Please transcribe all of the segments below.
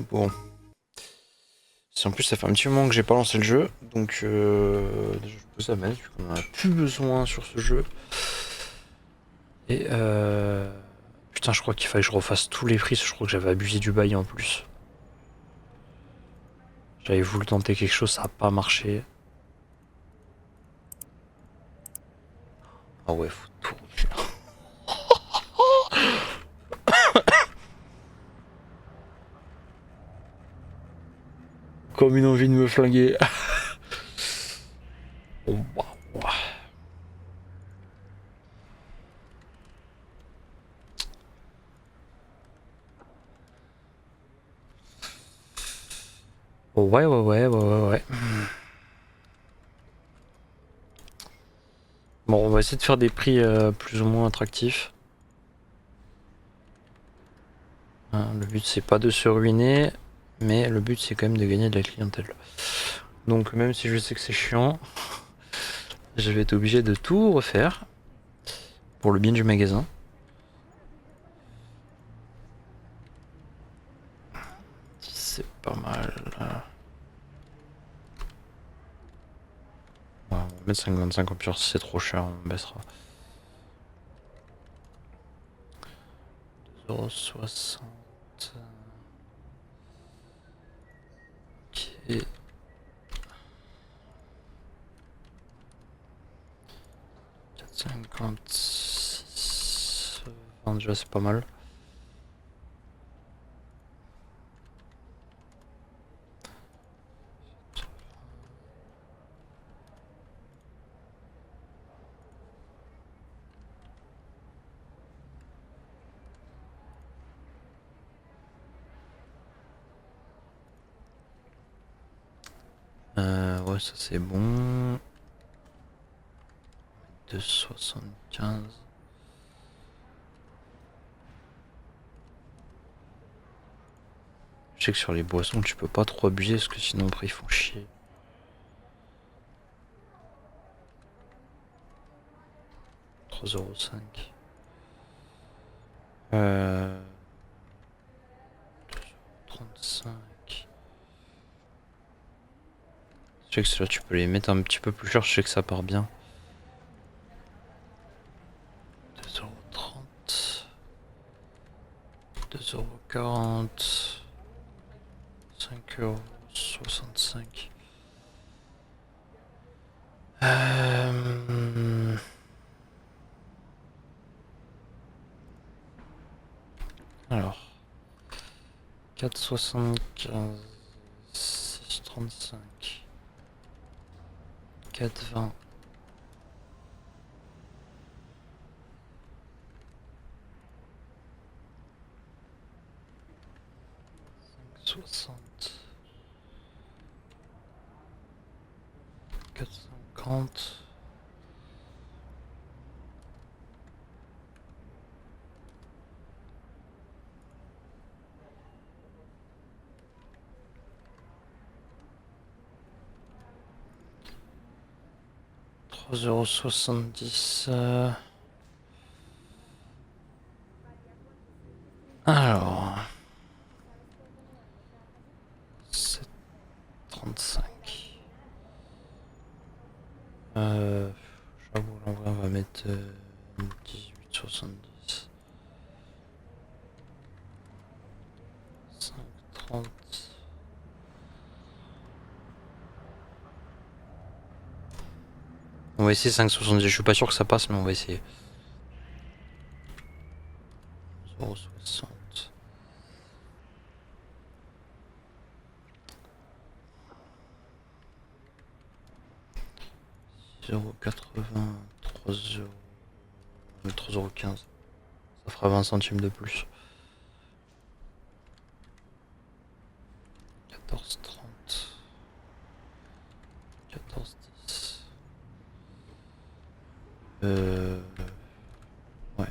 Bon. En plus, ça fait un petit moment que j'ai pas lancé le jeu, donc je pose la manette, vu qu'on en a plus besoin sur ce jeu. Et putain, je crois qu'il fallait que je refasse tous les prix, je crois que j'avais abusé du bail en plus. J'avais voulu tenter quelque chose, ça a pas marché. Ah ouais, faut tout refaire. Comme une envie de me flinguer. Oh, waouh. Oh, ouais. Bon, on va essayer de faire des prix plus ou moins attractifs. Hein, le but c'est pas de se ruiner, mais le but c'est quand même de gagner de la clientèle. Donc même si je sais que c'est chiant, je vais être obligé de tout refaire pour le bien du magasin. C'est pas mal. On va mettre 5,25 au pire, si c'est trop cher, on baissera. 2,60 €. Ok. 4,56. 20 déjà, c'est pas mal. Ouais, ça c'est bon. 2,75. Je sais que sur les boissons, tu peux pas trop abuser parce que sinon après ils font chier. 3,05 €. 35. Je sais que ceux-là, tu peux les mettre un petit peu plus cher, je sais que ça part bien. 2,30 €. 2,40 €. 5,65 €. Alors, 4,75, 6,35, 4,20. 60, 4,50. €3,70. Alors, 7,35. J'avoue, en vrai, on va mettre 18,70. 5,30. On va essayer 5,70. Je suis pas sûr que ça passe, mais on va essayer. 0,60. 0,80. 3 €. 3,15 €. Ça fera 20 centimes de plus. 14,30. 14,10. Ouais.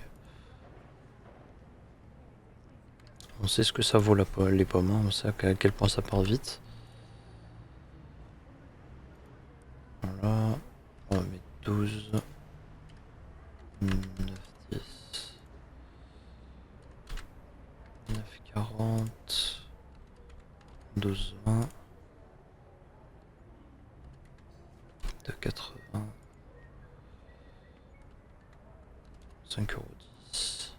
On sait ce que ça vaut les pommes, hein. On sait à quel point ça part vite. Voilà. On va mettre 12. 9, 10. 9,40. 12, 20. 2,80. 5,10 €.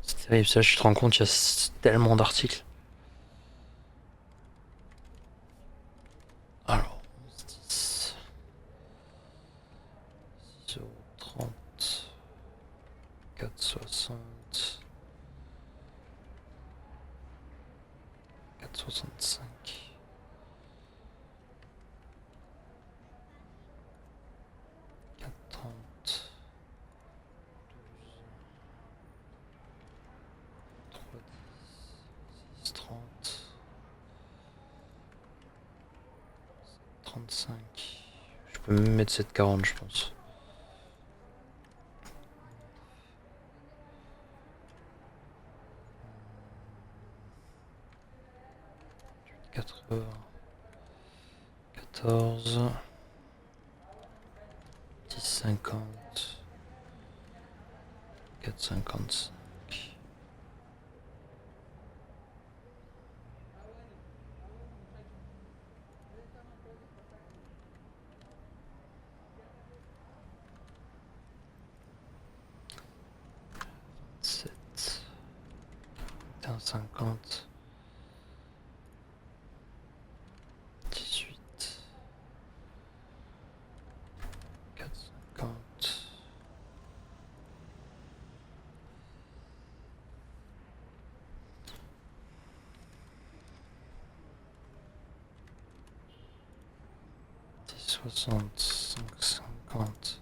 C'est terrible, ça, je te rends compte, il y a tellement d'articles. Alors, 10, 6,30 €, 4,60, 4,65, 4,30, 3,10, 6,30, 35. Je peux même mettre 7,40, je pense. 80, 14, 10,50, 4,55. 7, 1,50, 18, 4,50, 10,60, 5,50.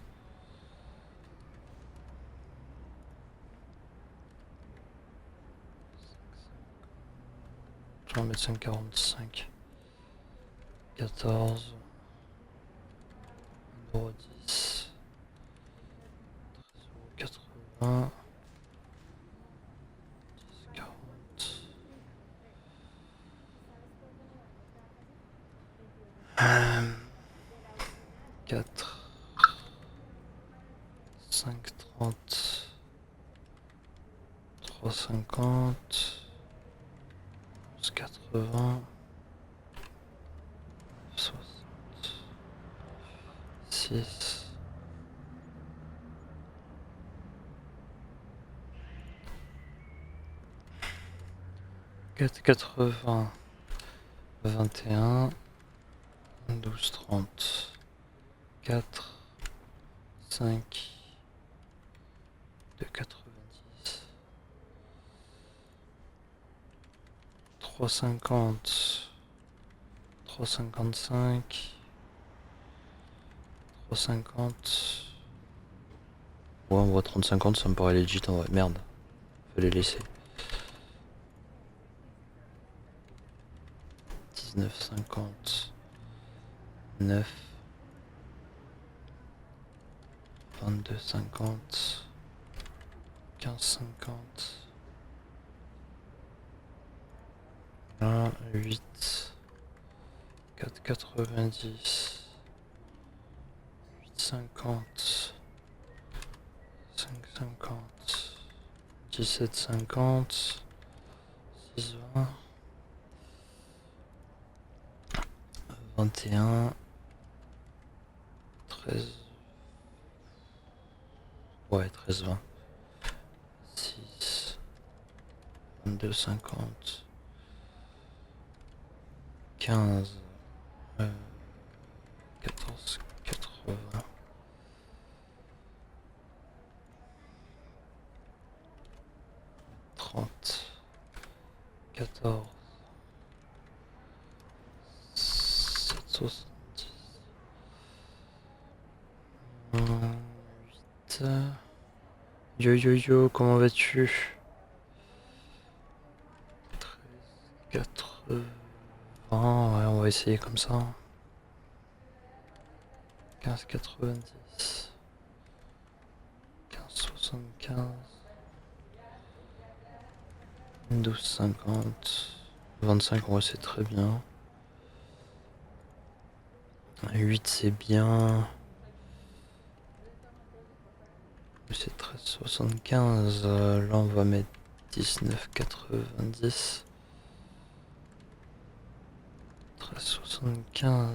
Je vais en mettre 5,45. 14, 1,10 €, 13,80 €, 10,40. 4, 5,30, 3,50, 11,80, 60, 6, 4,80, 21, 12,30, 4, 5, 2,90, 3,50, 3,55, 3,50. Ouais, on voit 30,50, ça me paraît legit en vrai. Merde, fallait laisser. 19,50, 9, 22,50, 15,50, 1, 8, 4,90, 8,50, 5,50, 17,50, 6,20, 21, 13, ouais, 13,20, 6, 22,50, 15, 14,80, 30, 14, 7,70, 8. Yo yo yo, comment vas-tu? 13,80. Ouais, on va essayer comme ça. 15,90. 15,75. 12,50. 25, ouais, c'est très bien. 8, c'est bien. C'est 13,75. Là, on va mettre 19,90. 13,75.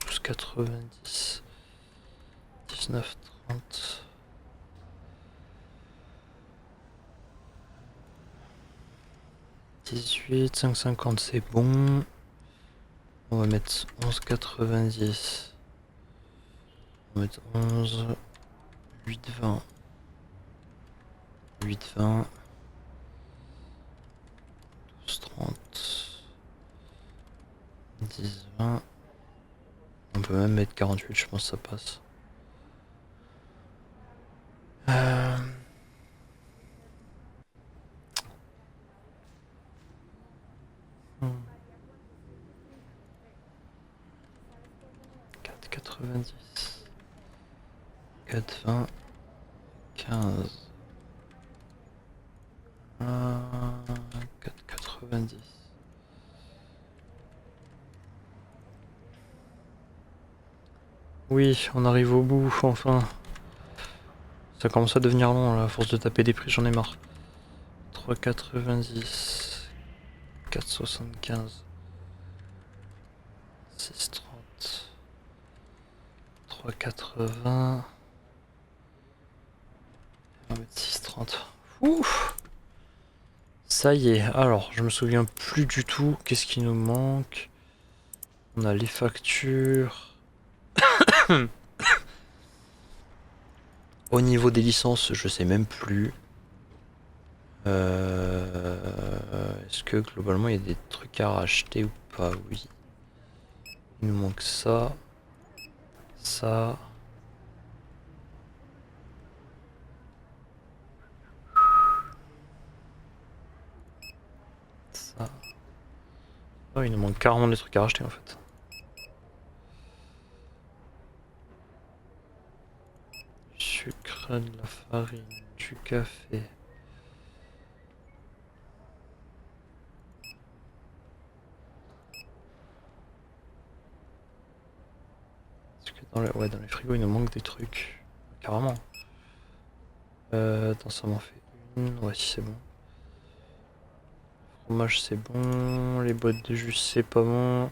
12,90. 19,30. 18, 5,50 c'est bon. On va mettre 11,90. On va mettre 11, 8,20. 8,20. 12,30. 10,20. On peut même mettre 48, je pense que ça passe. 4,90. 4,20. 15. 4,90. Oui, on arrive au bout, enfin. Ça commence à devenir long là, à force de taper des prix, j'en ai marre. 3,90. 4,75. 6,30. 3,80. On va mettre 6,30. Ouf! Ça y est, alors je me souviens plus du tout qu'est-ce qui nous manque. On a les factures. Au niveau des licences, je sais même plus. Est-ce que globalement il y a des trucs à racheter ou pas? Oui. Il nous manque ça. Ça. Ça. Oh, il nous manque carrément des trucs à racheter en fait. Du sucre, de la farine, du café. Parce que dans les frigos il nous manque des trucs. Carrément. Attends, ça m'en fait une. Ouais, si c'est bon. Fromage c'est bon. Les boîtes de jus c'est pas bon.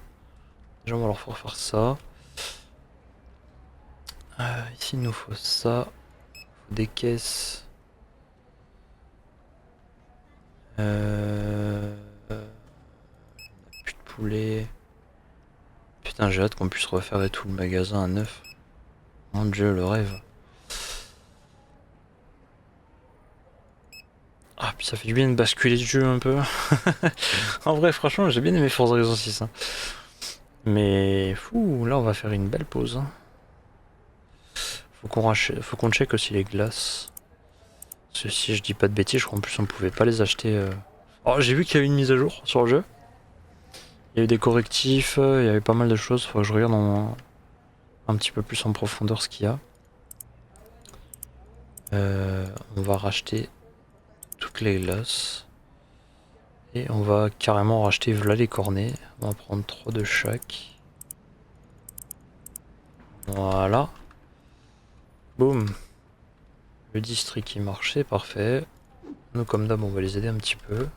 Déjà on va leur faire faire ça. Ici il nous faut ça. Il faut des caisses. On a plus de poulet. Putain, j'ai hâte qu'on puisse refaire et tout le magasin à neuf. Mon dieu, le rêve. Ah, puis ça fait du bien de basculer le jeu un peu. En vrai, franchement, j'ai bien aimé Forza Horizon 6. Hein. Mais fou, là on va faire une belle pause. Hein. Faut qu'on check aussi les glaces. Parce que si je dis pas de bêtises, je crois en plus on pouvait pas les acheter. Oh, j'ai vu qu'il y avait une mise à jour sur le jeu. Il y a eu des correctifs, il y avait pas mal de choses. Faut que je regarde un petit peu plus en profondeur ce qu'il y a. On va racheter toutes les glaces. Et on va carrément racheter là les cornets. On va prendre 3 de chaque. Voilà. Boum. Le district qui marchait, parfait. Nous comme d'hab on va les aider un petit peu.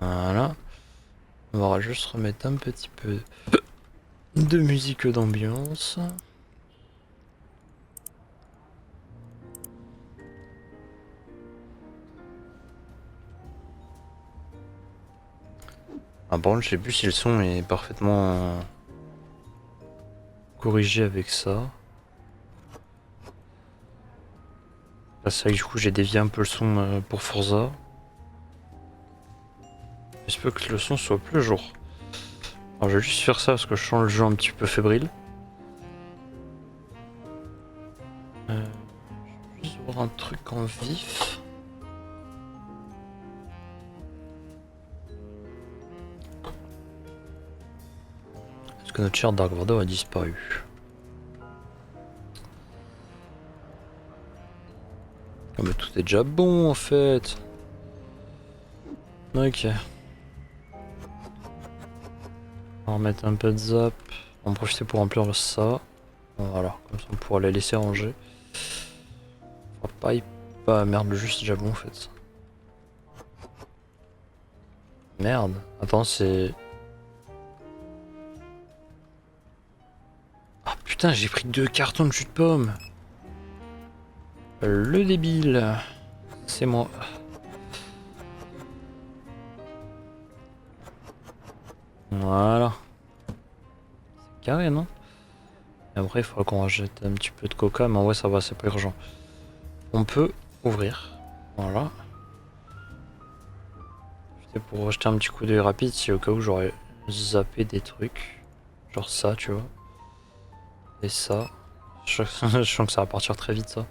Voilà. On va juste remettre un petit peu de musique d'ambiance. Ah bon, je sais plus si le son est parfaitement corrigé avec ça. Là, c'est vrai que du coup j'ai dévié un peu le son pour Forza. J'espère que le son soit plus à jour. Alors je vais juste faire ça parce que je sens le jeu un petit peu fébrile. Je vais juste voir un truc en vif. Est-ce que notre cher Dark Vador a disparu? Oh mais tout est déjà bon en fait. Ok. On va remettre un peu de zap. On va en profiter pour remplir ça. Voilà, comme ça on pourra les laisser ranger. Faudra pas y... Bah merde, le jus c'est déjà bon en fait. Merde, attends c'est... Ah putain, j'ai pris 2 cartons de jus de pomme. Le débile. C'est moi. Voilà. C'est carré, non? Et après, il faudra qu'on rachète un petit peu de coca, mais en vrai, ça va, c'est pas urgent. On peut ouvrir. Voilà. C'était pour rejeter un petit coup d'œil rapide si au cas où j'aurais zappé des trucs. Genre ça, tu vois. Et ça. Je sens que ça va partir très vite, ça.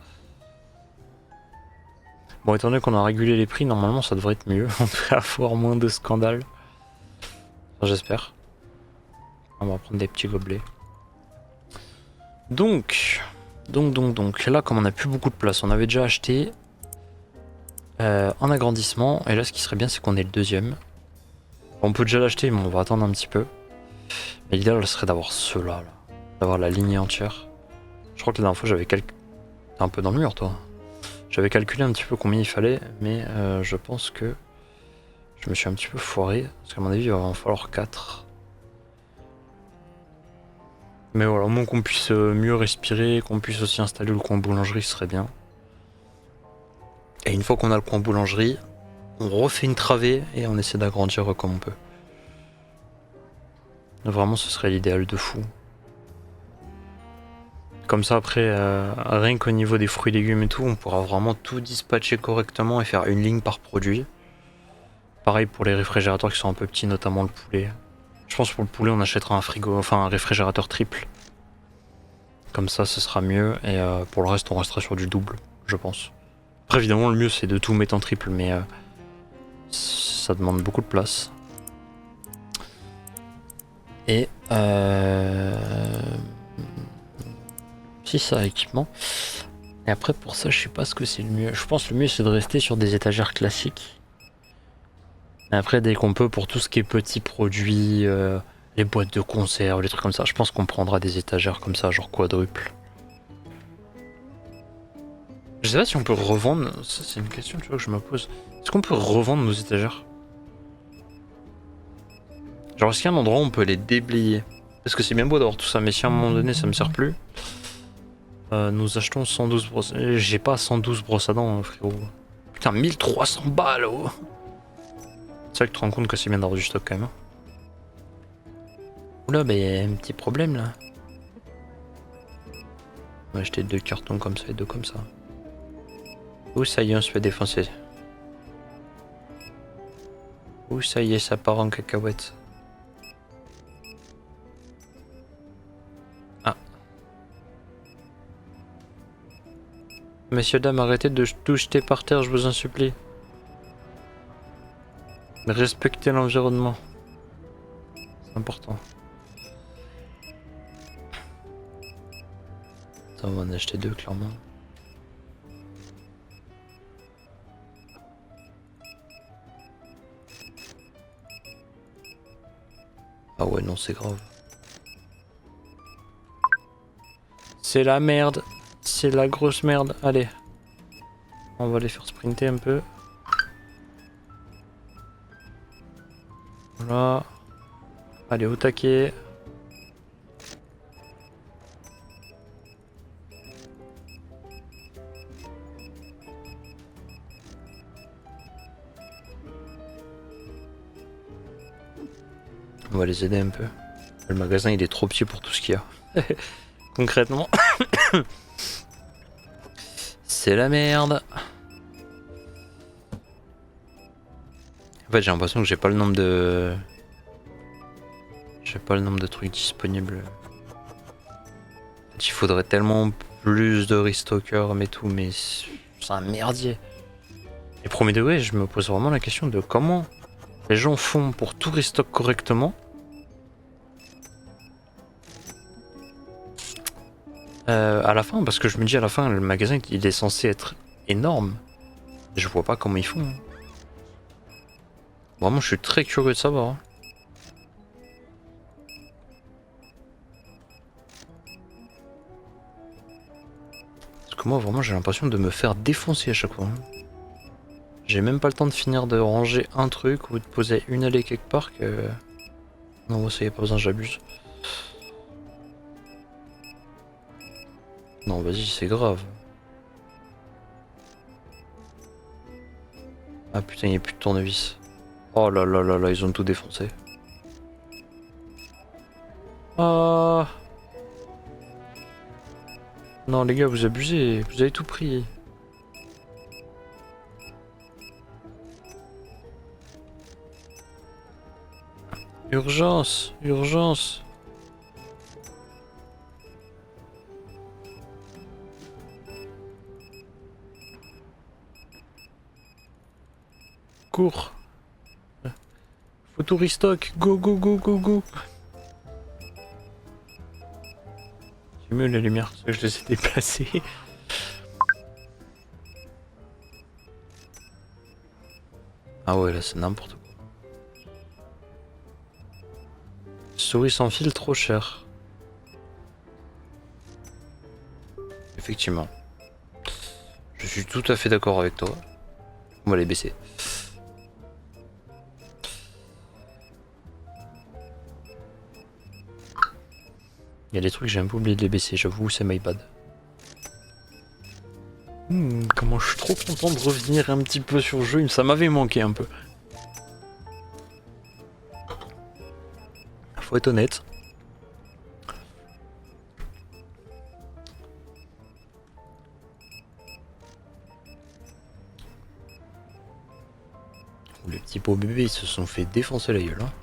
Bon, étant donné qu'on a régulé les prix, normalement, ça devrait être mieux. On devrait avoir moins de scandales. Enfin, j'espère. On va prendre des petits gobelets. Donc, là, comme on n'a plus beaucoup de place, on avait déjà acheté un agrandissement. Et là, ce qui serait bien, c'est qu'on ait le deuxième. On peut déjà l'acheter, mais on va attendre un petit peu. Mais l'idéal serait d'avoir ceux-là, là. D'avoir la lignée entière. Je crois que la dernière fois, j'avais calculé. T'es un peu dans le mur, toi. J'avais calculé un petit peu combien il fallait, mais je pense que je me suis un petit peu foiré. Parce qu'à mon avis, il va en falloir 4. Mais voilà, au moins qu'on puisse mieux respirer, qu'on puisse aussi installer le coin boulangerie, ce serait bien. Et une fois qu'on a le coin boulangerie, on refait une travée et on essaie d'agrandir comme on peut. Vraiment, ce serait l'idéal de fou. Comme ça, après, rien qu'au niveau des fruits et légumes et tout, on pourra vraiment tout dispatcher correctement et faire une ligne par produit. Pareil pour les réfrigérateurs qui sont un peu petits, notamment le poulet. Je pense que pour le poulet, on achètera un frigo, enfin un réfrigérateur triple. Comme ça, ce sera mieux. Et pour le reste, on restera sur du double, je pense. Après, évidemment, le mieux, c'est de tout mettre en triple, mais ça demande beaucoup de place. Et si ça, équipement. Et après, pour ça, je sais pas ce que c'est le mieux. Je pense que le mieux, c'est de rester sur des étagères classiques. Et après, dès qu'on peut, pour tout ce qui est petits produits, les boîtes de conserve, les trucs comme ça, je pense qu'on prendra des étagères comme ça, genre quadruple. Je sais pas si on peut revendre. Ça, c'est une question, tu vois, que je me pose. Est-ce qu'on peut revendre nos étagères? Genre, est-ce qu'il y a un endroit où on peut les déblayer? Parce que c'est bien beau d'avoir tout ça, mais si à un moment donné ça me sert plus. Nous achetons 112 brosses. J'ai pas 112 brosses à dents, hein, frérot. Putain, 1300 balles, oh. C'est vrai que tu te rends compte que c'est bien d'avoir du stock quand même. Oula, bah y'a un petit problème là. On va acheter 2 cartons comme ça et 2 comme ça. Ouh, ça y est, on se fait défoncer. Ouh, ça y est, ça part en cacahuète. Ah. Messieurs, dames, arrêtez de tout jeter par terre, je vous en supplie. Respectez l'environnement. C'est important. Ça, on va en acheter 2, clairement. Ah ouais, non, c'est grave. C'est la merde. C'est la grosse merde. Allez. On va les faire sprinter un peu. Voilà. Allez, au taquet. On va les aider un peu. Le magasin, il est trop petit pour tout ce qu'il y a. Concrètement. C'est la merde. En fait, j'ai l'impression que j'ai pas le nombre de... J'ai pas le nombre de trucs disponibles. En fait, il faudrait tellement plus de restockers, mais tout, mais c'est un merdier. Et premier degré, je me pose vraiment la question de comment les gens font pour tout restock correctement. À la fin, parce que je me dis à la fin, le magasin il est censé être énorme. Je vois pas comment ils font. Hein. Vraiment, je suis très curieux de savoir. Hein. Parce que moi, vraiment, j'ai l'impression de me faire défoncer à chaque fois. J'ai même pas le temps de finir de ranger un truc ou de poser une allée quelque part que... Non, ça y est, pas besoin, j'abuse. Non, vas-y, c'est grave. Ah putain, il n'y a plus de tournevis. Oh là là là là, ils ont tout défoncé. Ah non les gars, vous abusez, vous avez tout pris. Urgence, urgence. Cours. Faut tout restock. Go, go, go, go, go. C'est mieux les lumières, parce que je les ai déplacées. Ah ouais, là c'est n'importe quoi. Souris sans fil, trop cher. Effectivement. Je suis tout à fait d'accord avec toi. On va les baisser. Il y a des trucs, j'ai un peu oublié de les baisser, j'avoue, c'est my bad. Comment je suis trop content de revenir un petit peu sur le jeu, ça m'avait manqué un peu. Faut être honnête. Les petits pots bébés ils se sont fait défoncer la gueule. Hein.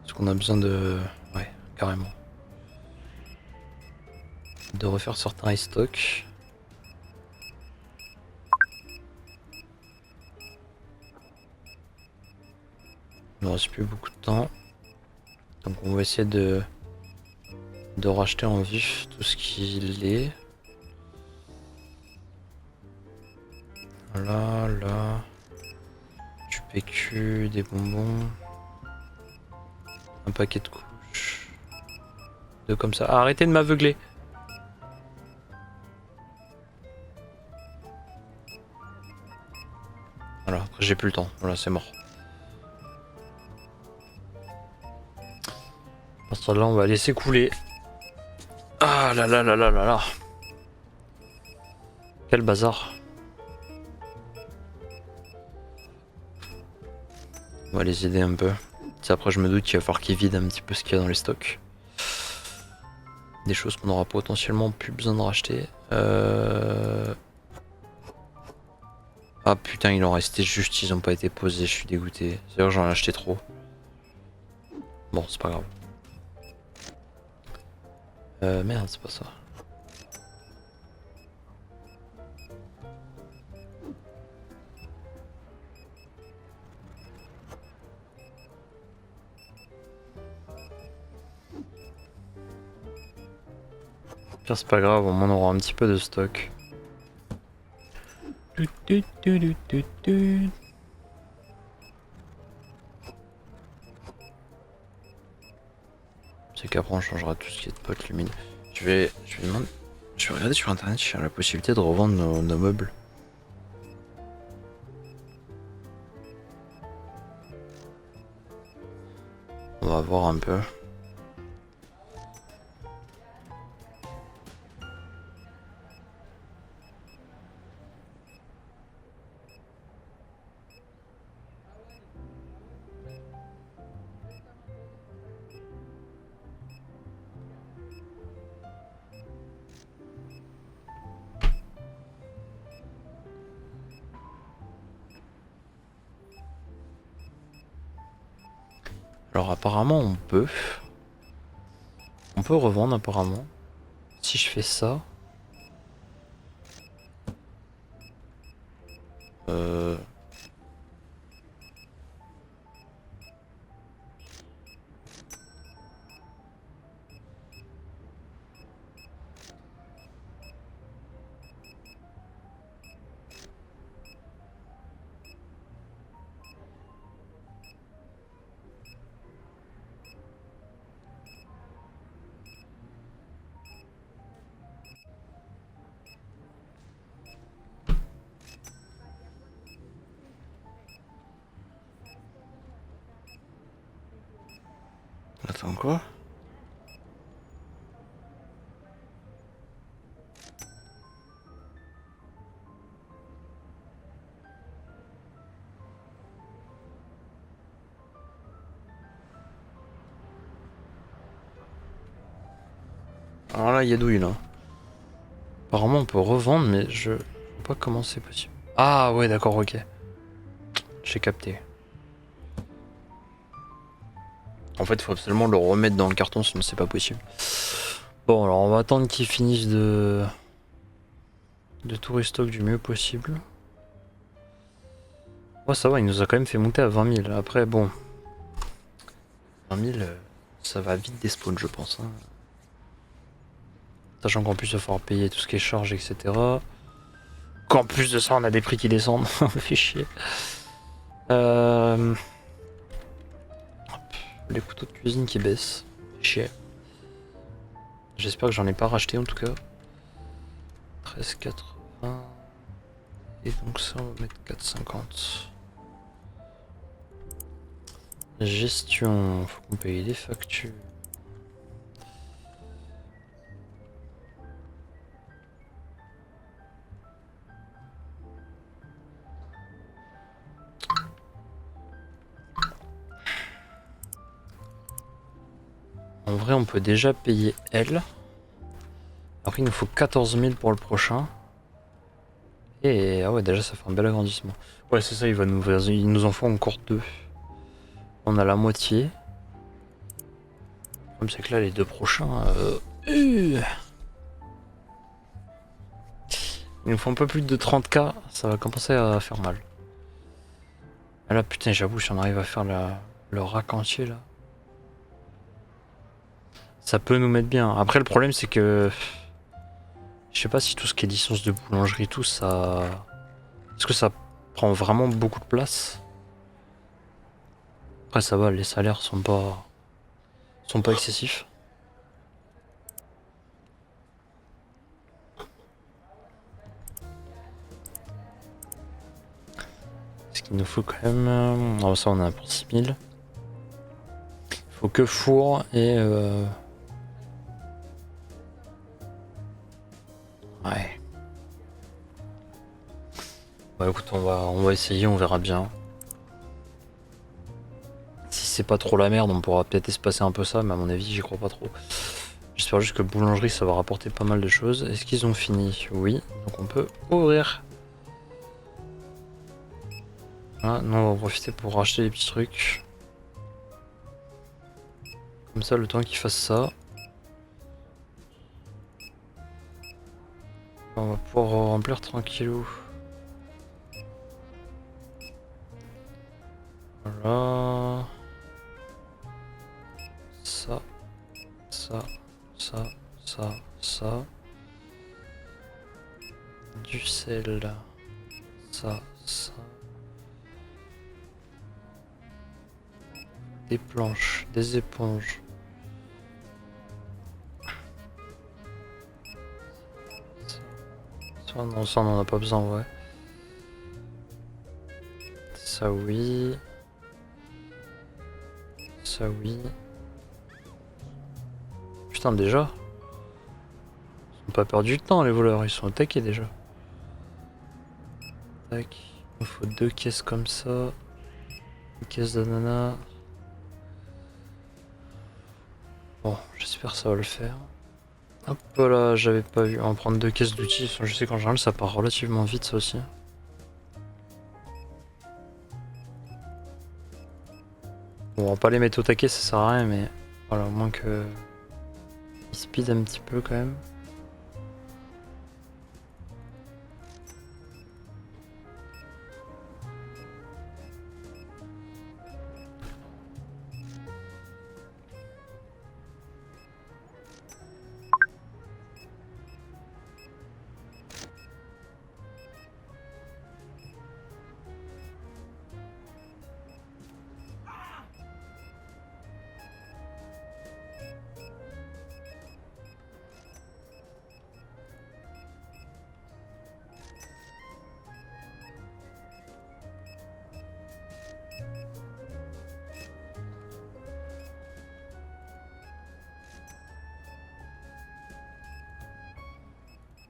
Est-ce qu'on a besoin de... Ouais, carrément. De refaire certains stocks. Il ne reste plus beaucoup de temps. Donc on va essayer de racheter en vif tout ce qu'il est. Là, là. Du PQ, des bonbons. Un paquet de couches. Deux comme ça. Ah, arrêtez de m'aveugler. Voilà, après j'ai plus le temps. Voilà, c'est mort. À ce là on va laisser couler. Ah là là là là là là. Quel bazar. On va les aider un peu. Après je me doute qu'il va falloir qu'ils vident un petit peu ce qu'il y a dans les stocks. Des choses qu'on aura potentiellement plus besoin de racheter. Ah putain, il en restait juste, ils ont pas été posés, je suis dégoûté. C'est vrai que j'en ai acheté trop. Bon, c'est pas grave. Merde, c'est pas ça. Pire, c'est pas grave, on en aura un petit peu de stock. C'est qu'après on changera tout ce qui est de potes lumineux. Je vais regarder sur internet si j'ai la possibilité de revendre nos meubles. On va voir un peu. Alors apparemment on peut. On peut revendre apparemment. Si je fais ça. Euh... Attends quoi? Alors là, il y a douille là. Apparemment, on peut revendre, mais je vois pas comment c'est possible. Ah ouais, d'accord, ok. J'ai capté. En fait, il faut absolument le remettre dans le carton, sinon c'est pas possible. Bon, alors on va attendre qu'il finisse de tout restock du mieux possible. Oh, ça va, il nous a quand même fait monter à 20 000. Après, bon. 20 000, ça va vite des spawns, je pense. Hein. Sachant qu'en plus, il va falloir payer tout ce qui est charge, etc. Qu'en plus de ça, on a des prix qui descendent. On fait chier. Les couteaux de cuisine qui baissent. Chier. J'espère que j'en ai pas racheté en tout cas. 13,80. Et donc ça, on va mettre 4,50. Gestion. Faut qu'on paye les factures. En vrai, on peut déjà payer elle. Après, il nous faut 14 000 pour le prochain. Et ah ouais, déjà, ça fait un bel agrandissement. Ouais, c'est ça, il nous en faut encore 2. On a la moitié. Le problème, c'est que là, les 2 prochains. Il nous faut un peu plus de 30K. Ça va commencer à faire mal. Ah là, putain, j'avoue, si on arrive à faire le rack entier là. Ça peut nous mettre bien. Après, le problème, c'est que. Je sais pas si tout ce qui est licence de boulangerie, tout ça. Est-ce que ça prend vraiment beaucoup de place? Après, ça va, les salaires sont pas excessifs. Ce qu'il nous faut quand même. Oh, ça, on a pour 6 000. Il faut que four et. Ouais. Bah écoute, on va essayer, on verra bien. Si c'est pas trop la merde, on pourra peut-être espacer un peu ça, mais à mon avis, j'y crois pas trop. J'espère juste que boulangerie, ça va rapporter pas mal de choses. Est-ce qu'ils ont fini? Oui, donc on peut ouvrir. Ah, non, on va en profiter pour racheter les petits trucs. Comme ça, le temps qu'ils fassent ça. On va pouvoir remplir tranquillou. Voilà. Ça. Ça. Du sel. Ça. Des planches, des éponges. Ça, non, ça on en a pas besoin, ouais. Ça oui. Ça oui. Putain, déjà. Ils ont pas perdu de temps, les voleurs, ils sont attaqués déjà. Tac. Il nous faut 2 caisses comme ça. Une caisse d'ananas. Bon, j'espère que ça va le faire. Hop là, j'avais pas vu. On va prendre 2 caisses d'outils. Je sais qu'en général, ça part relativement vite, ça aussi. Bon, on va pas les mettre au taquet, ça sert à rien, mais voilà, au moins que. Ils speed un petit peu quand même.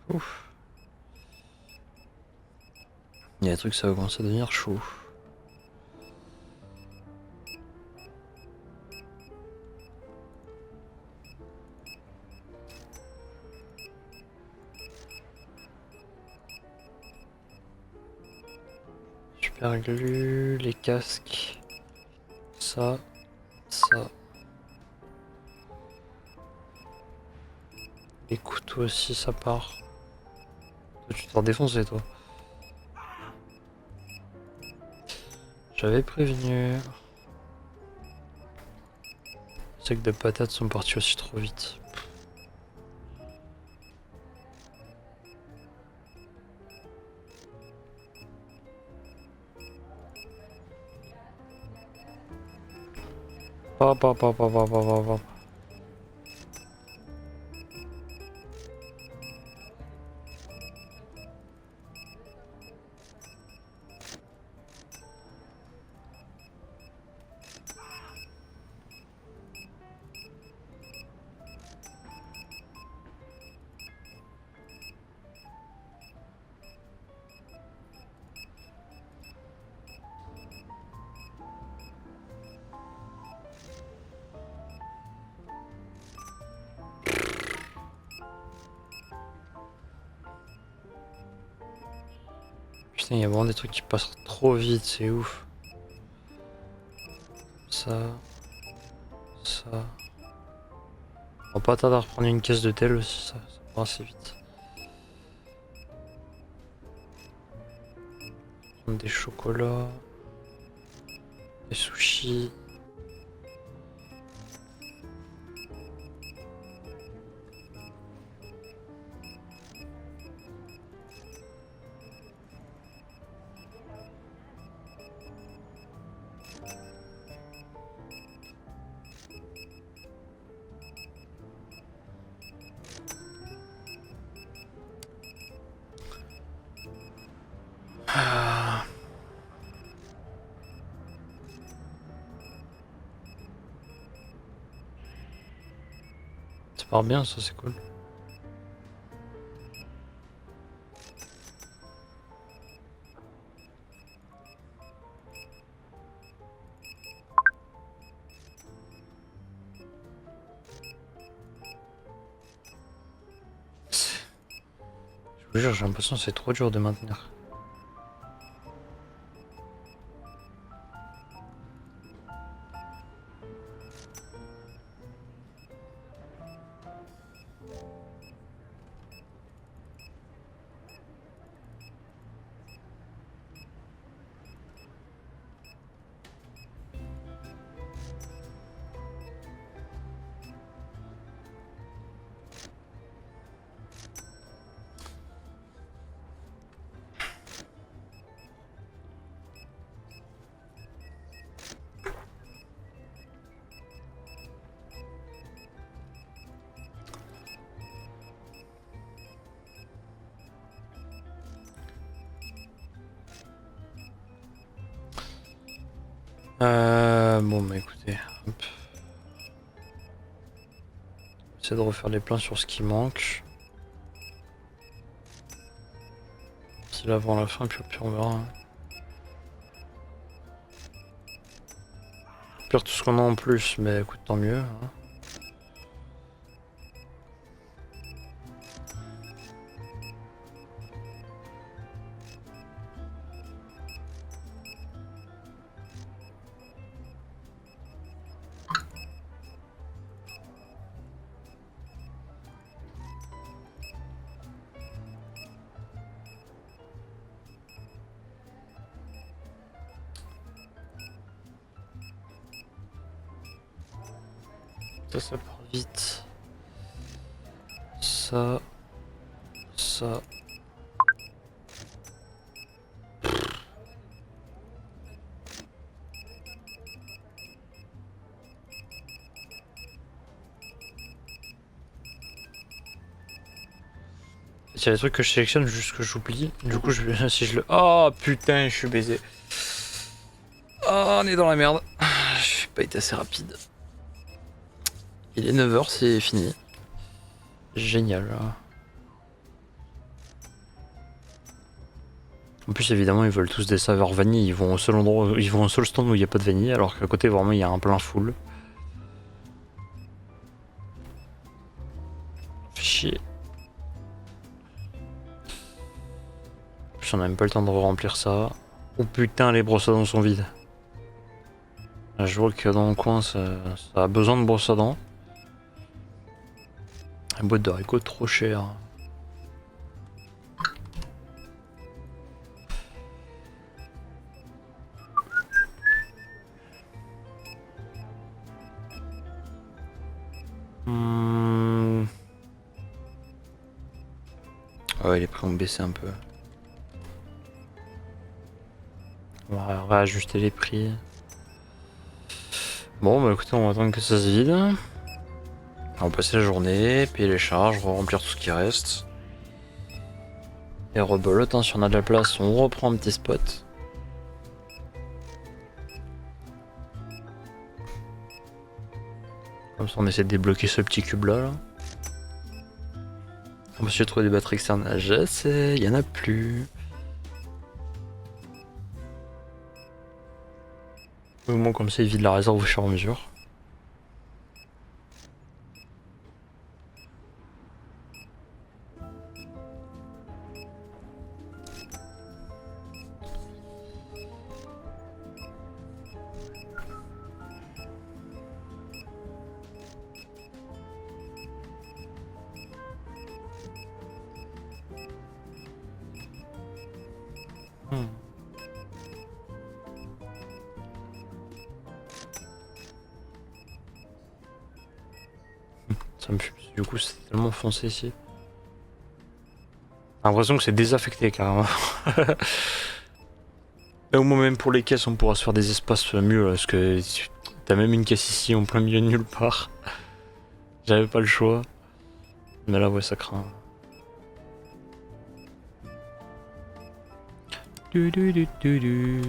Ouf. Il y a des trucs, ça va commencer à devenir chaud. Super glue, les casques. Ça. Ça. Les couteaux aussi, ça part. Toi, tu t'en défonces, toi. J'avais prévenu. Les sacs de patates sont partis aussi trop vite. Pa. Putain, il y a vraiment des trucs qui passent trop vite, c'est ouf. Ça. Ça. On va pas tarder à reprendre une caisse de tel aussi, ça va assez vite. Prendre des chocolats. Des sushis. Ah. Ça part bien, ça c'est cool. Je vous jure, j'ai l'impression que c'est trop dur de maintenir. Bon bah écoutez, hop. J'essaie de refaire les plans sur ce qui manque. Si là avant la fin, puis au pire on verra. Hein. Au pire tout ce qu'on a en plus, mais écoute tant mieux. Hein. Ça part vite. Ça. Ça. Il y a des trucs que je sélectionne juste que j'oublie. Du coup, si je le. Oh putain, je suis baisé. Oh, on est dans la merde. Je vais pas été assez rapide. Il est 9 h, c'est fini. Génial. En plus, évidemment, ils veulent tous des saveurs vanille. Ils vont au seul endroit, ils vont au seul stand où il n'y a pas de vanille, alors qu'à côté, vraiment, il y a un plein full. Fait chier. En plus, on n'a même pas le temps de remplir ça. Oh putain, les brosses à dents sont vides. Là, je vois que dans le coin, ça a besoin de brosses à dents. La boîte de haricots trop chère. Ouais, les prix ont baissé un peu. On va réajuster les prix. Bon, bah écoutez, on va attendre que ça se vide. On va passer la journée, payer les charges, remplir tout ce qui reste. Et rebelote, hein, si on a de la place, on reprend un petit spot. Comme ça, on essaie de débloquer ce petit cube là. On va essayer de trouver des batteries externes. Je sais, il y en a plus. Au moins, comme ça, il vide la réserve au fur et à mesure. Ça me fume. Du coup, c'est tellement foncé ici. J'ai l'impression que c'est désaffecté carrément. Et au moins, même pour les caisses, on pourra se faire des espaces mieux. Parce que t'as même une caisse ici en plein milieu de nulle part. J'avais pas le choix. Mais là, ouais, ça craint. Du, du, du, du, du.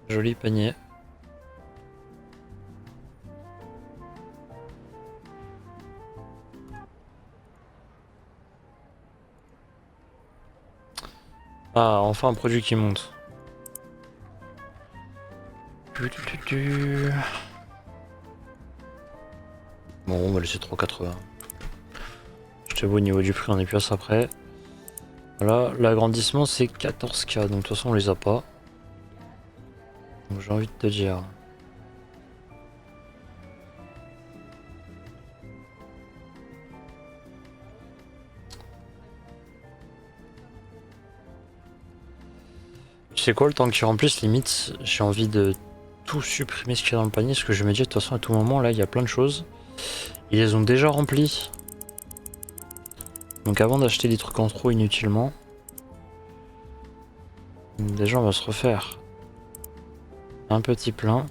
Joli panier. Ah, enfin un produit qui monte. Bon, on va laisser 3,80. Je te vois au niveau du prix, on est plus à ça après. Voilà, l'agrandissement c'est 14K, donc de toute façon on les a pas. Donc j'ai envie de te dire. Tu sais quoi, le temps que tu remplisses, limite, j'ai envie de tout supprimer ce qu'il y a dans le panier, parce que je me dis de toute façon à tout moment là il y a plein de choses. Ils les ont déjà remplis. Donc avant d'acheter des trucs en trop inutilement, déjà on va se refaire un petit plein.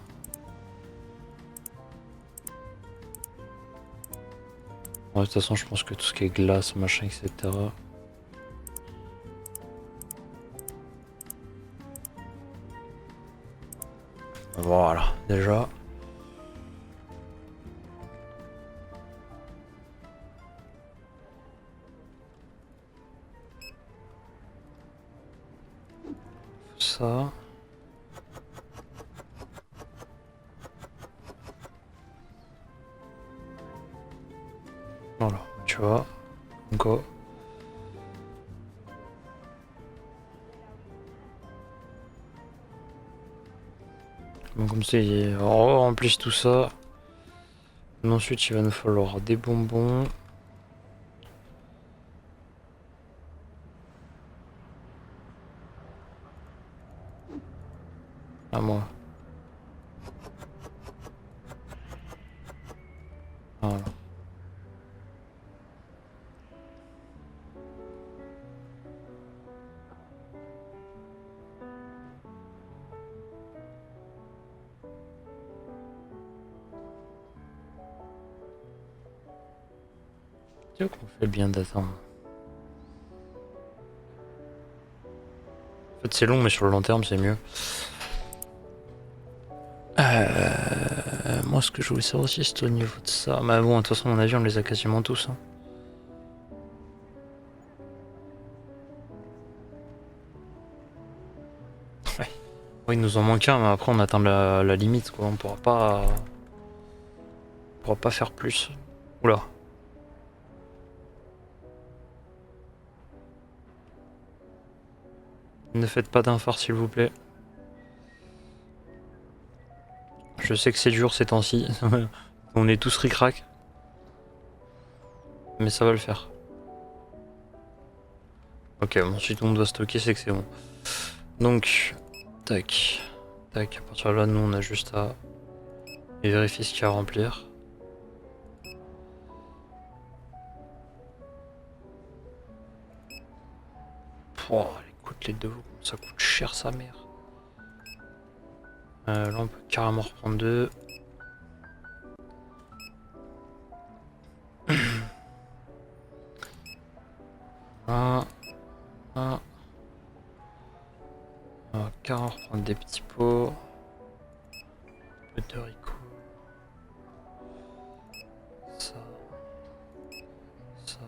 Ouais, de toute façon je pense que tout ce qui est glace, machin, etc. Voilà, déjà. Ça. Voilà, tu vois. Go. Donc comme ça, on remplit tout ça. Et ensuite, il va nous falloir des bonbons. À moi. Voilà. C'est qu'on fait bien d'attendre. En fait, c'est long, mais sur le long terme, c'est mieux. Moi, ce que je voulais savoir aussi, c'est au niveau de ça. Bah bon, de toute façon, mon avis, on les a quasiment tous. Hein. Ouais. Oui, il nous en manque un, mais après, on atteint la limite, quoi. On pourra pas faire plus. Oula. Ne faites pas d'un phare, s'il vous plaît. Je sais que c'est dur ces temps-ci. On est tous ric-rac. Mais ça va le faire. Ok, bon, si tout le monde doit stocker, c'est que c'est bon. Donc, tac. Tac, à partir de là, nous, on a juste à vérifier ce qu'il y a à remplir. Oh, les côtelettes de veau, ça coûte cher sa mère. Là, on peut carrément reprendre 2. Un. On va carrément reprendre des petits pots. Un peu de haricots. Ça. Ça.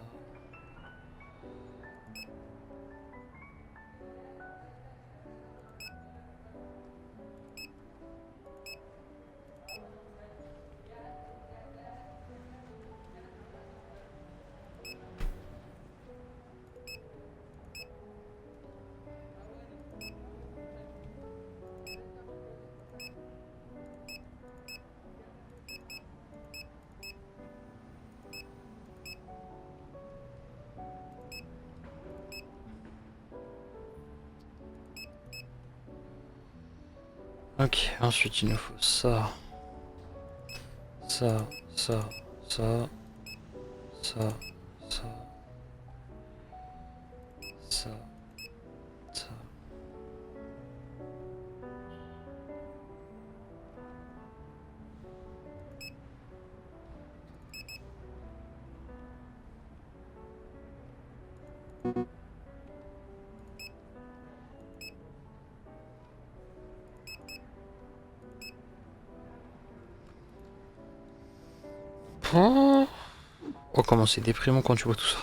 Ok, ensuite il nous faut ça. Ça, ça, ça. Ça, ça. Ça. Ça. Oh, comment c'est déprimant quand tu vois tout ça.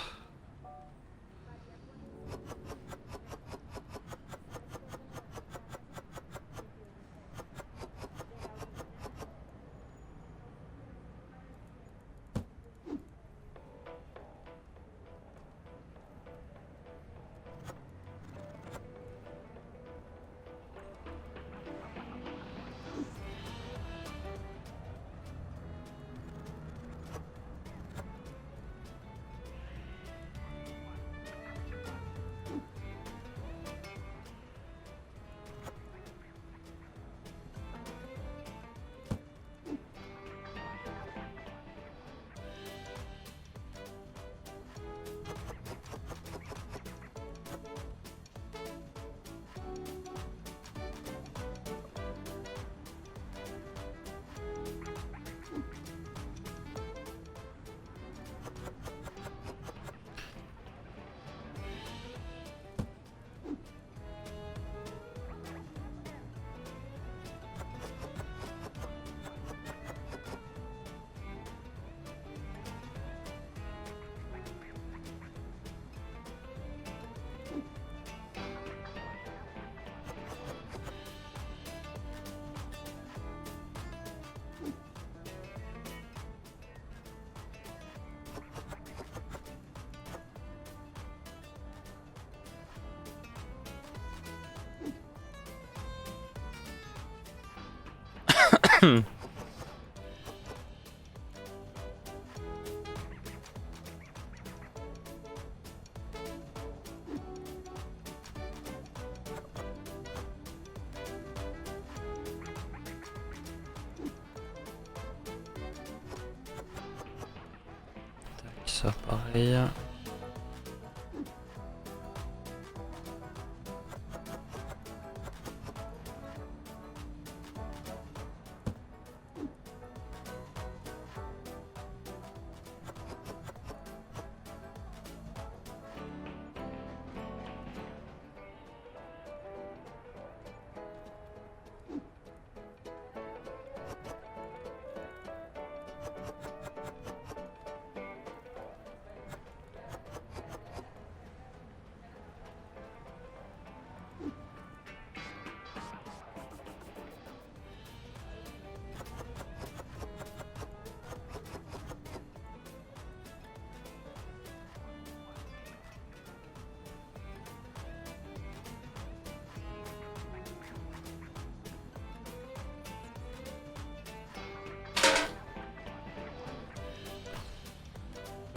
Ça pareil.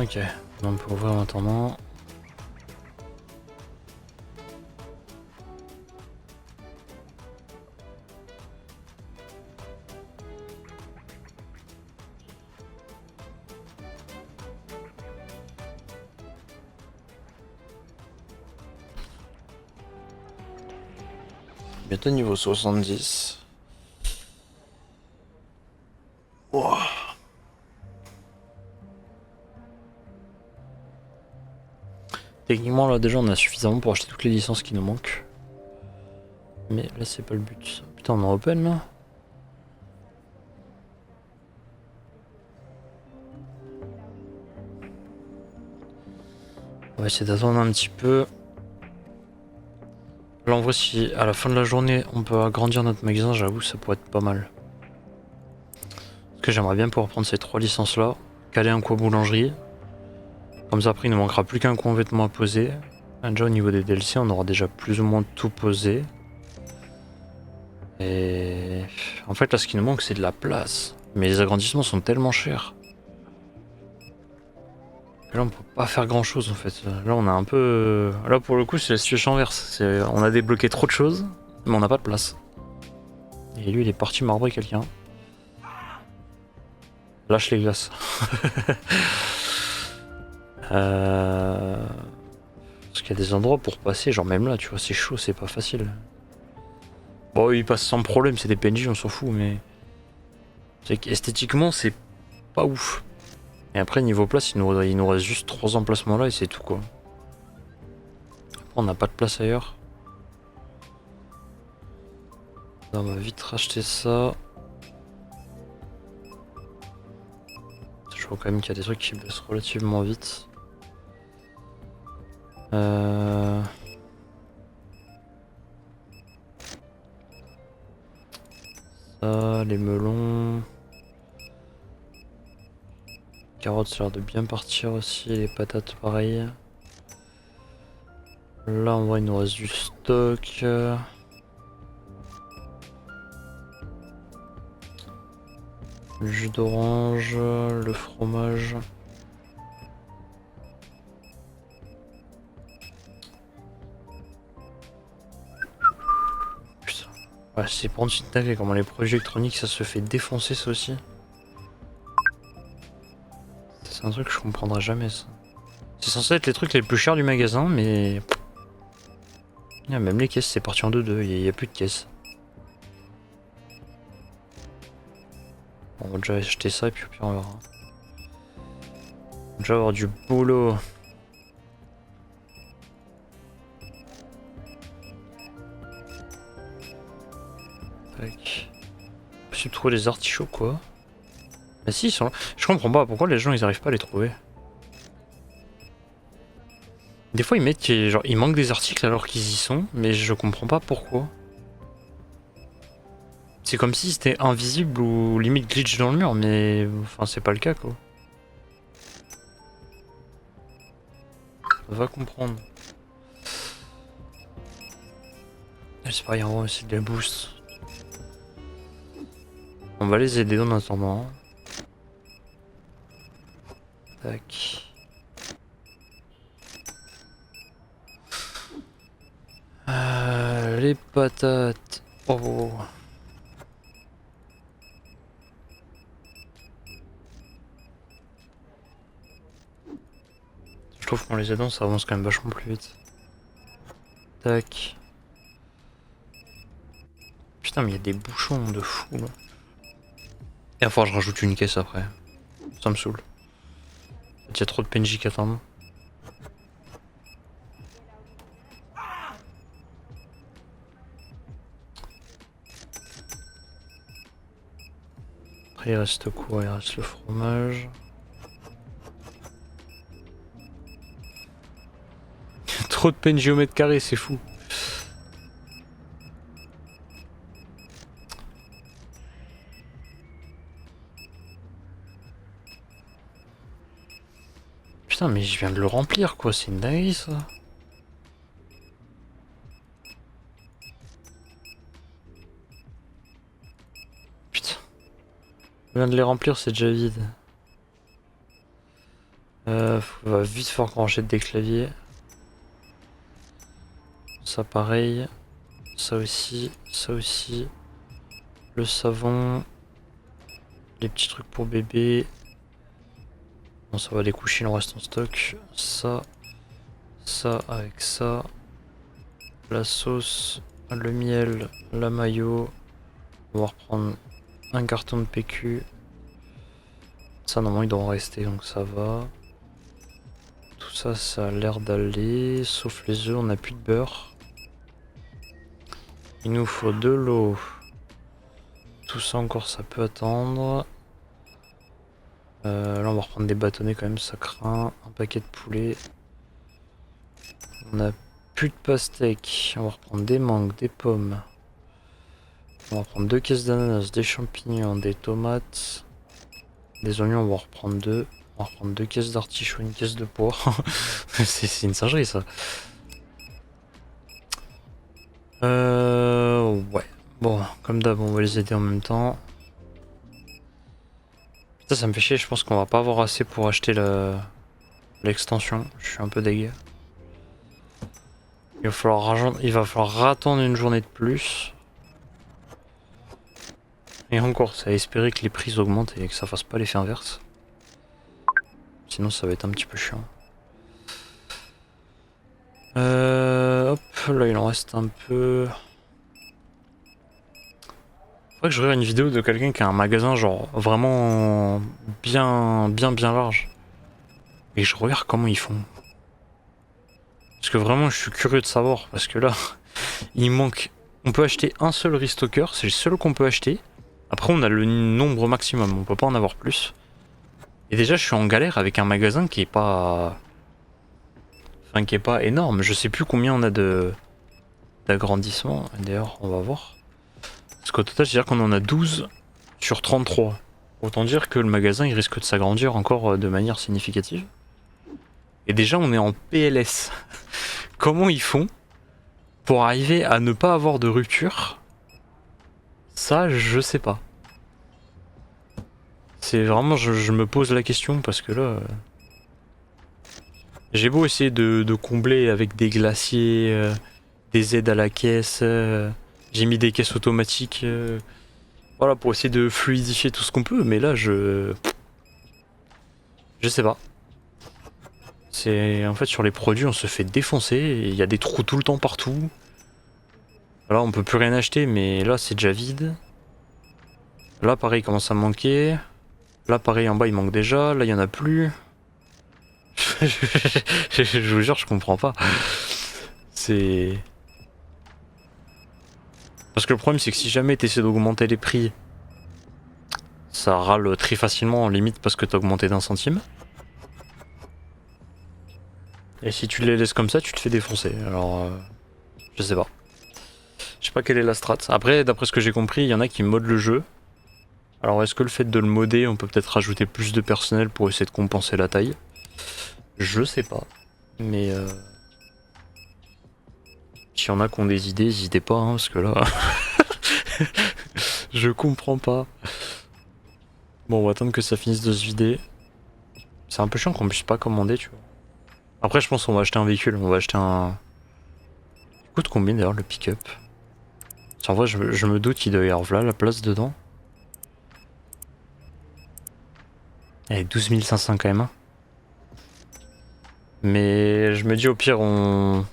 Ok, on peut ouvrir en attendant. Bientôt niveau 70. Wow. Techniquement là déjà on a suffisamment pour acheter toutes les licences qui nous manquent. Mais là c'est pas le but. Putain on est en open là. On va essayer d'attendre un petit peu. Là en vrai si à la fin de la journée on peut agrandir notre magasin, j'avoue ça pourrait être pas mal. Parce que j'aimerais bien pouvoir prendre ces 3 licences là, caler un coup à boulangerie. Comme ça après il ne manquera plus qu'un coup en vêtements à poser. Déjà au niveau des DLC on aura déjà plus ou moins tout posé. Et en fait là ce qui nous manque c'est de la place. Mais les agrandissements sont tellement chers. Là on peut pas faire grand chose en fait. Là on a un peu... Là pour le coup c'est la situation inverse. On a débloqué trop de choses, mais on n'a pas de place. Et lui il est parti marbrer quelqu'un. Lâche les glaces. Parce qu'il y a des endroits pour passer, genre même là tu vois c'est chaud, c'est pas facile. Bon il passe sans problème, c'est des PNJ on s'en fout mais... C'est qu'esthétiquement c'est pas ouf. Et après niveau place il nous reste juste 3 emplacements là et c'est tout quoi. Après on n'a pas de place ailleurs. On va vite racheter ça. Je vois quand même qu'il y a des trucs qui baissent relativement vite. Ça, les melons. Carottes, ça a l'air de bien partir aussi. Les patates, pareil. Là, en vrai, il nous reste du stock. Le jus d'orange, le fromage. Putain. Ouais, c'est pour une dingue comment les produits électroniques ça se fait défoncer ça aussi. C'est un truc que je comprendrai jamais ça. C'est censé être les trucs les plus chers du magasin mais... Même les caisses c'est parti en 2-2, il n'y a plus de caisses. Bon, on va déjà acheter ça et puis on verra. On va déjà avoir du boulot. Tac. Possible de trouver les artichauts quoi. Mais si ils sont là. Je comprends pas pourquoi les gens ils arrivent pas à les trouver. Des fois ils mettent genre il manque des articles alors qu'ils y sont, mais je comprends pas pourquoi. C'est comme si c'était invisible ou limite glitch dans le mur, mais enfin c'est pas le cas quoi. Va comprendre. C'est pareil, on va essayer de les boost. On va les aider en attendant. Tac. Les patates. Oh. Je trouve qu'en les aidant ça avance quand même vachement plus vite. Tac. Putain mais il y a des bouchons de fou là. Et il va falloir que je rajoute une caisse après. Ça me saoule. Il y a trop de PNJ qui attendent. Après il reste quoi? Il reste le fromage. Trop de PNJ au mètre carré, c'est fou. Putain mais je viens de le remplir quoi, c'est une dinguerie ça. Putain. Je viens de les remplir, c'est déjà vide. Va vite falloir qu'on rachète des claviers. Ça pareil. Ça aussi, ça aussi. Le savon. Les petits trucs pour bébé. Bon, ça va, les coucher, il en reste en stock. Ça. Ça avec ça. La sauce. Le miel. La mayo. On va reprendre un carton de PQ. Ça, normalement, il doit en rester, donc ça va. Tout ça, ça a l'air d'aller. Sauf les œufs, on n'a plus de beurre. Il nous faut de l'eau. Tout ça encore, ça peut attendre. Là, on va reprendre des bâtonnets quand même, ça craint. Un paquet de poulet. On a plus de pastèques. On va reprendre des mangues, des pommes. On va reprendre 2 caisses d'ananas, des champignons, des tomates. Des oignons, on va en reprendre 2. On va reprendre 2 caisses d'artichauts, une caisse de pois. C'est une singerie ça. Ouais. Bon, comme d'hab, on va les aider en même temps. Putain, ça me fait chier, je pense qu'on va pas avoir assez pour acheter l'extension. Je suis un peu dégueu. Il va falloir attendre une journée de plus. Et encore, c'est à espérer que les prix augmentent et que ça fasse pas l'effet inverse. Sinon, ça va être un petit peu chiant. Hop, là il en reste un peu. Faudrait que je regarde une vidéo de quelqu'un qui a un magasin genre vraiment bien large. Et je regarde comment ils font. Parce que vraiment je suis curieux de savoir. Parce que là, il manque. On peut acheter un seul restocker, c'est le seul qu'on peut acheter. Après on a le nombre maximum, on peut pas en avoir plus. Et déjà je suis en galère avec un magasin qui est pas. Enfin qui est pas énorme. Je sais plus combien on a d'agrandissement. D'ailleurs on va voir. Parce qu'au total, c'est-à-dire qu'on en a 12 sur 33. Autant dire que le magasin, il risque de s'agrandir encore de manière significative. Et déjà, on est en PLS. Comment ils font pour arriver à ne pas avoir de rupture? Ça, je sais pas. C'est vraiment, je me pose la question parce que là... j'ai beau essayer de combler avec des glaciers, des aides à la caisse, j'ai mis des caisses automatiques... voilà, pour essayer de fluidifier tout ce qu'on peut, mais là, je sais pas. C'est en fait sur les produits, on se fait défoncer, et il y a des trous tout le temps partout. Là, on peut plus rien acheter, mais là, c'est déjà vide. Là, pareil, il commence à manquer. Là, pareil, en bas, il manque déjà. Là, il y en a plus. Je vous jure, je comprends pas. C'est... Parce que le problème, c'est que si jamais tu essaies d'augmenter les prix, ça râle très facilement, en limite, parce que t'as augmenté d'1 centime. Et si tu les laisses comme ça, tu te fais défoncer. Alors, je sais pas. Je sais pas quelle est la strat. Après, d'après ce que j'ai compris, il y en a qui modent le jeu. Alors, est-ce que le fait de le modder, on peut peut-être rajouter plus de personnel pour essayer de compenser la taille? Je sais pas. Mais s'il y en a qui ont des idées, n'hésitez pas, hein, parce que là... je comprends pas. Bon, on va attendre que ça finisse de se vider. C'est un peu chiant qu'on puisse pas commander, tu vois. Après, je pense qu'on va acheter un véhicule. On va acheter un... Il coûte combien d'ailleurs le pick-up? En vrai, je me doute qu'il doit y avoir là la place dedans. Eh, 12 500 quand même. Hein. Mais je me dis au pire, on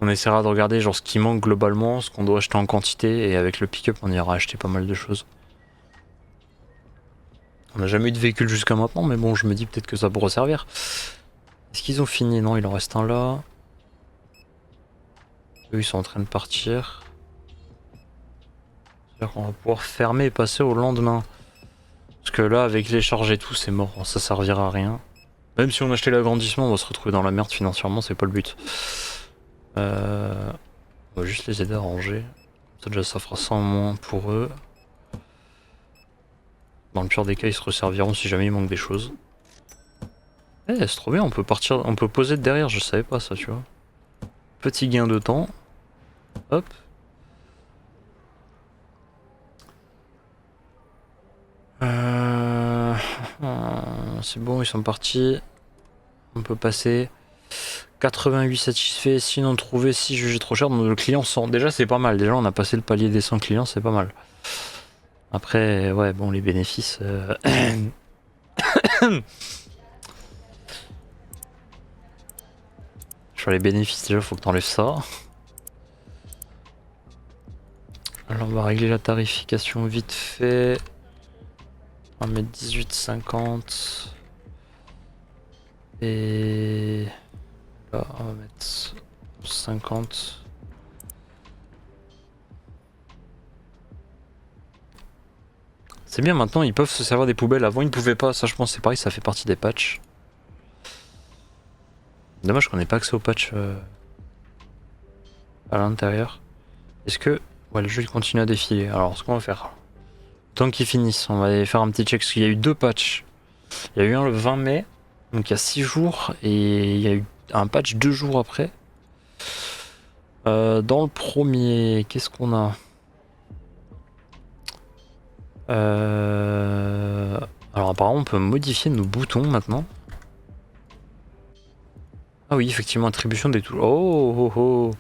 essaiera de regarder genre ce qui manque globalement, ce qu'on doit acheter en quantité, et avec le pick-up, on ira acheter pas mal de choses. On n'a jamais eu de véhicule jusqu'à maintenant, mais bon, je me dis peut-être que ça pourrait servir. Est-ce qu'ils ont fini? Non, il en reste un là. Eux, ils sont en train de partir. C'est-à-dire qu'on va pouvoir fermer et passer au lendemain. Parce que là, avec les charges et tout, c'est mort. Ça servira à rien. Même si on achetait l'agrandissement, on va se retrouver dans la merde financièrement, c'est pas le but. On va juste les aider à ranger. Ça, déjà, ça fera 100 en moins pour eux. Dans le pire des cas, ils se resserviront si jamais il manque des choses. Eh, c'est trop bien, on peut partir, on peut poser derrière, je savais pas ça, tu vois. Petit gain de temps. Hop. C'est bon, ils sont partis. On peut passer. 88 satisfaits, sinon trouvé, si jugé trop cher, donc le client 100. Déjà c'est pas mal, déjà on a passé le palier des 100 clients, c'est pas mal. Après, ouais, bon, les bénéfices... Sur les bénéfices, déjà faut que t'enlèves ça. Alors on va régler la tarification vite fait. On va mettre 18,50. Et... là, on va mettre 50. C'est bien maintenant, ils peuvent se servir des poubelles. Avant, ils ne pouvaient pas. Ça, je pense, c'est pareil, ça fait partie des patchs. Dommage qu'on n'ait pas accès aux patchs à l'intérieur. Est-ce que... ouais, le jeu il continue à défiler. Alors, ce qu'on va faire... tant qu'ils finissent, on va aller faire un petit check. Parce qu'il y a eu 2 patchs. Il y a eu un le 20 mai. Donc, il y a 6 jours. Et il y a eu un patch 2 jours après. Dans le premier, qu'est-ce qu'on a? Alors apparemment on peut modifier nos boutons maintenant. Ah oui, effectivement, attribution des touches. Oh, oh, oh.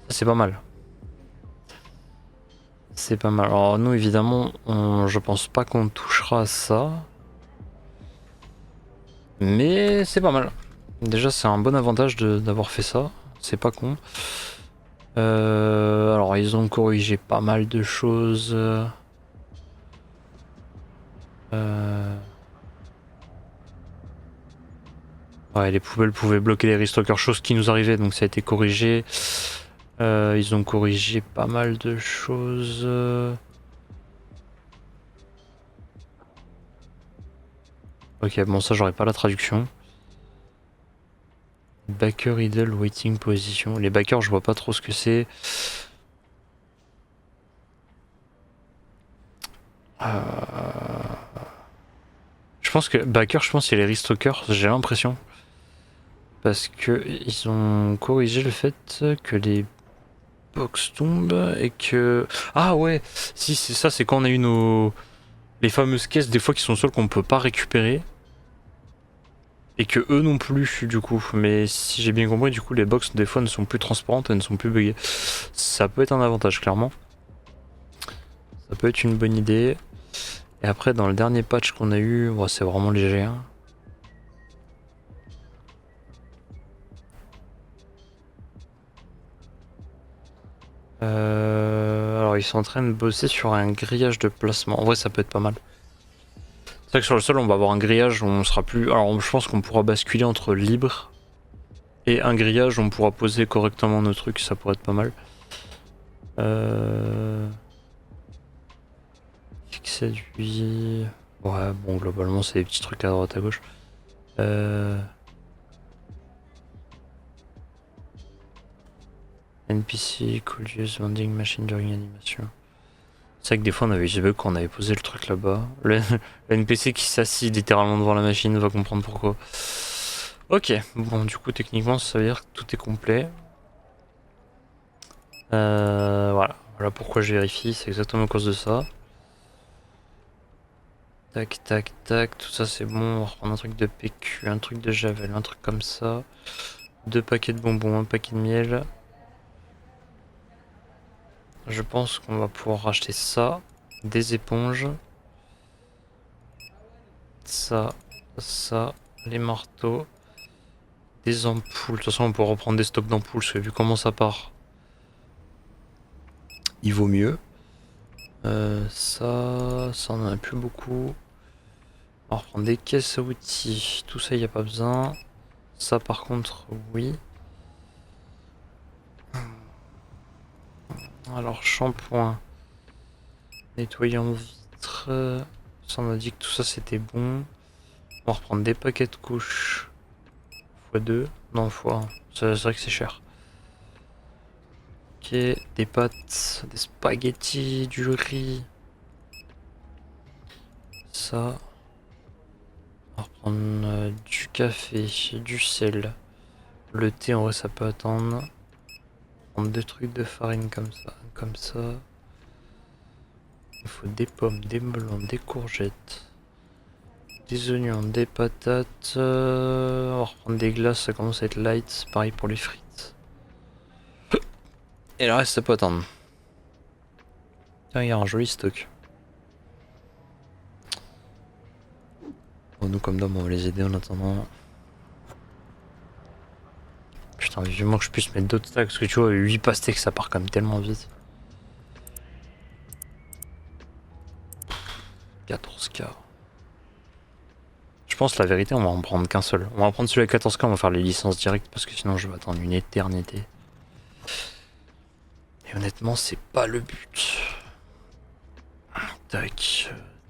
Ça c'est pas mal. C'est pas mal. Alors nous évidemment, je pense pas qu'on touchera à ça. Mais c'est pas mal. Déjà c'est un bon avantage d'avoir fait ça. C'est pas con. Alors ils ont corrigé pas mal de choses. Ouais, les poubelles pouvaient bloquer les restockers, chose qui nous arrivait, donc ça a été corrigé. Ils ont corrigé pas mal de choses. Ok, bon ça j'aurais pas la traduction. Backer idle waiting position. Les backers je vois pas trop ce que c'est. Je pense que backer, je pense c'est les restockers, j'ai l'impression. Parce que ils ont corrigé le fait que les box tombent et que... ah ouais, si c'est ça, c'est quand on a eu nos... les fameuses caisses des fois qui sont seules qu'on peut pas récupérer. Et que eux non plus du coup. Mais si j'ai bien compris, du coup les box des fois ne sont plus transparentes, elles ne sont plus buggées. Ça peut être un avantage clairement. Ça peut être une bonne idée. Et après dans le dernier patch qu'on a eu, ouais, c'est vraiment léger. Hein. Alors ils sont en train de bosser sur un grillage de placement. En vrai ça peut être pas mal. C'est vrai que sur le sol on va avoir un grillage où on sera plus... alors je pense qu'on pourra basculer entre libre et un grillage où on pourra poser correctement nos trucs, ça pourrait être pas mal. Fixe aiguille... ouais bon globalement c'est des petits trucs à droite à gauche. NPC, could use vending machine during animation. C'est vrai que des fois on avait eu ce bug quand on avait posé le truc là-bas. Le NPC qui s'assit littéralement devant la machine va comprendre pourquoi. Ok, bon du coup techniquement ça veut dire que tout est complet. Voilà, voilà pourquoi je vérifie, c'est exactement à cause de ça. Tac tac tac, tout ça c'est bon, on va reprendre un truc de PQ, un truc de Javel, un truc comme ça. 2 paquets de bonbons, un paquet de miel. Je pense qu'on va pouvoir racheter ça, des éponges. Ça, les marteaux, des ampoules. De toute façon, on pourra reprendre des stocks d'ampoules, parce que vu comment ça part, il vaut mieux. Ça on en a plus beaucoup. On va reprendre des caisses à outils. Tout ça, il n'y a pas besoin. Ça, par contre, oui. Alors, shampoing, nettoyant vitre. Ça, on a dit que tout ça, c'était bon. On va reprendre des paquets de couches. x2. Non, x1. C'est vrai que c'est cher. Ok, des pâtes, des spaghettis, du riz. Ça. On va reprendre du café, du sel. Le thé, en vrai, ça peut attendre. On va prendre 2 trucs de farine comme ça, comme ça. Il faut des pommes, des melons, des courgettes, des oignons, des patates. On va reprendre des glaces, ça commence à être light. Pareil pour les frites. Et le reste, ça peut attendre. Tiens, il y a un joli stock. Bon, nous, comme d'hab, on va les aider en attendant. Putain, vivement que je puisse mettre d'autres stacks, parce que tu vois, 8 pastèques, ça part quand même tellement vite. 14K. Je pense la vérité, on va en prendre qu'un seul. On va prendre celui à 14K, on va faire les licences directes, parce que sinon je vais attendre une éternité. Et honnêtement, c'est pas le but. Tac.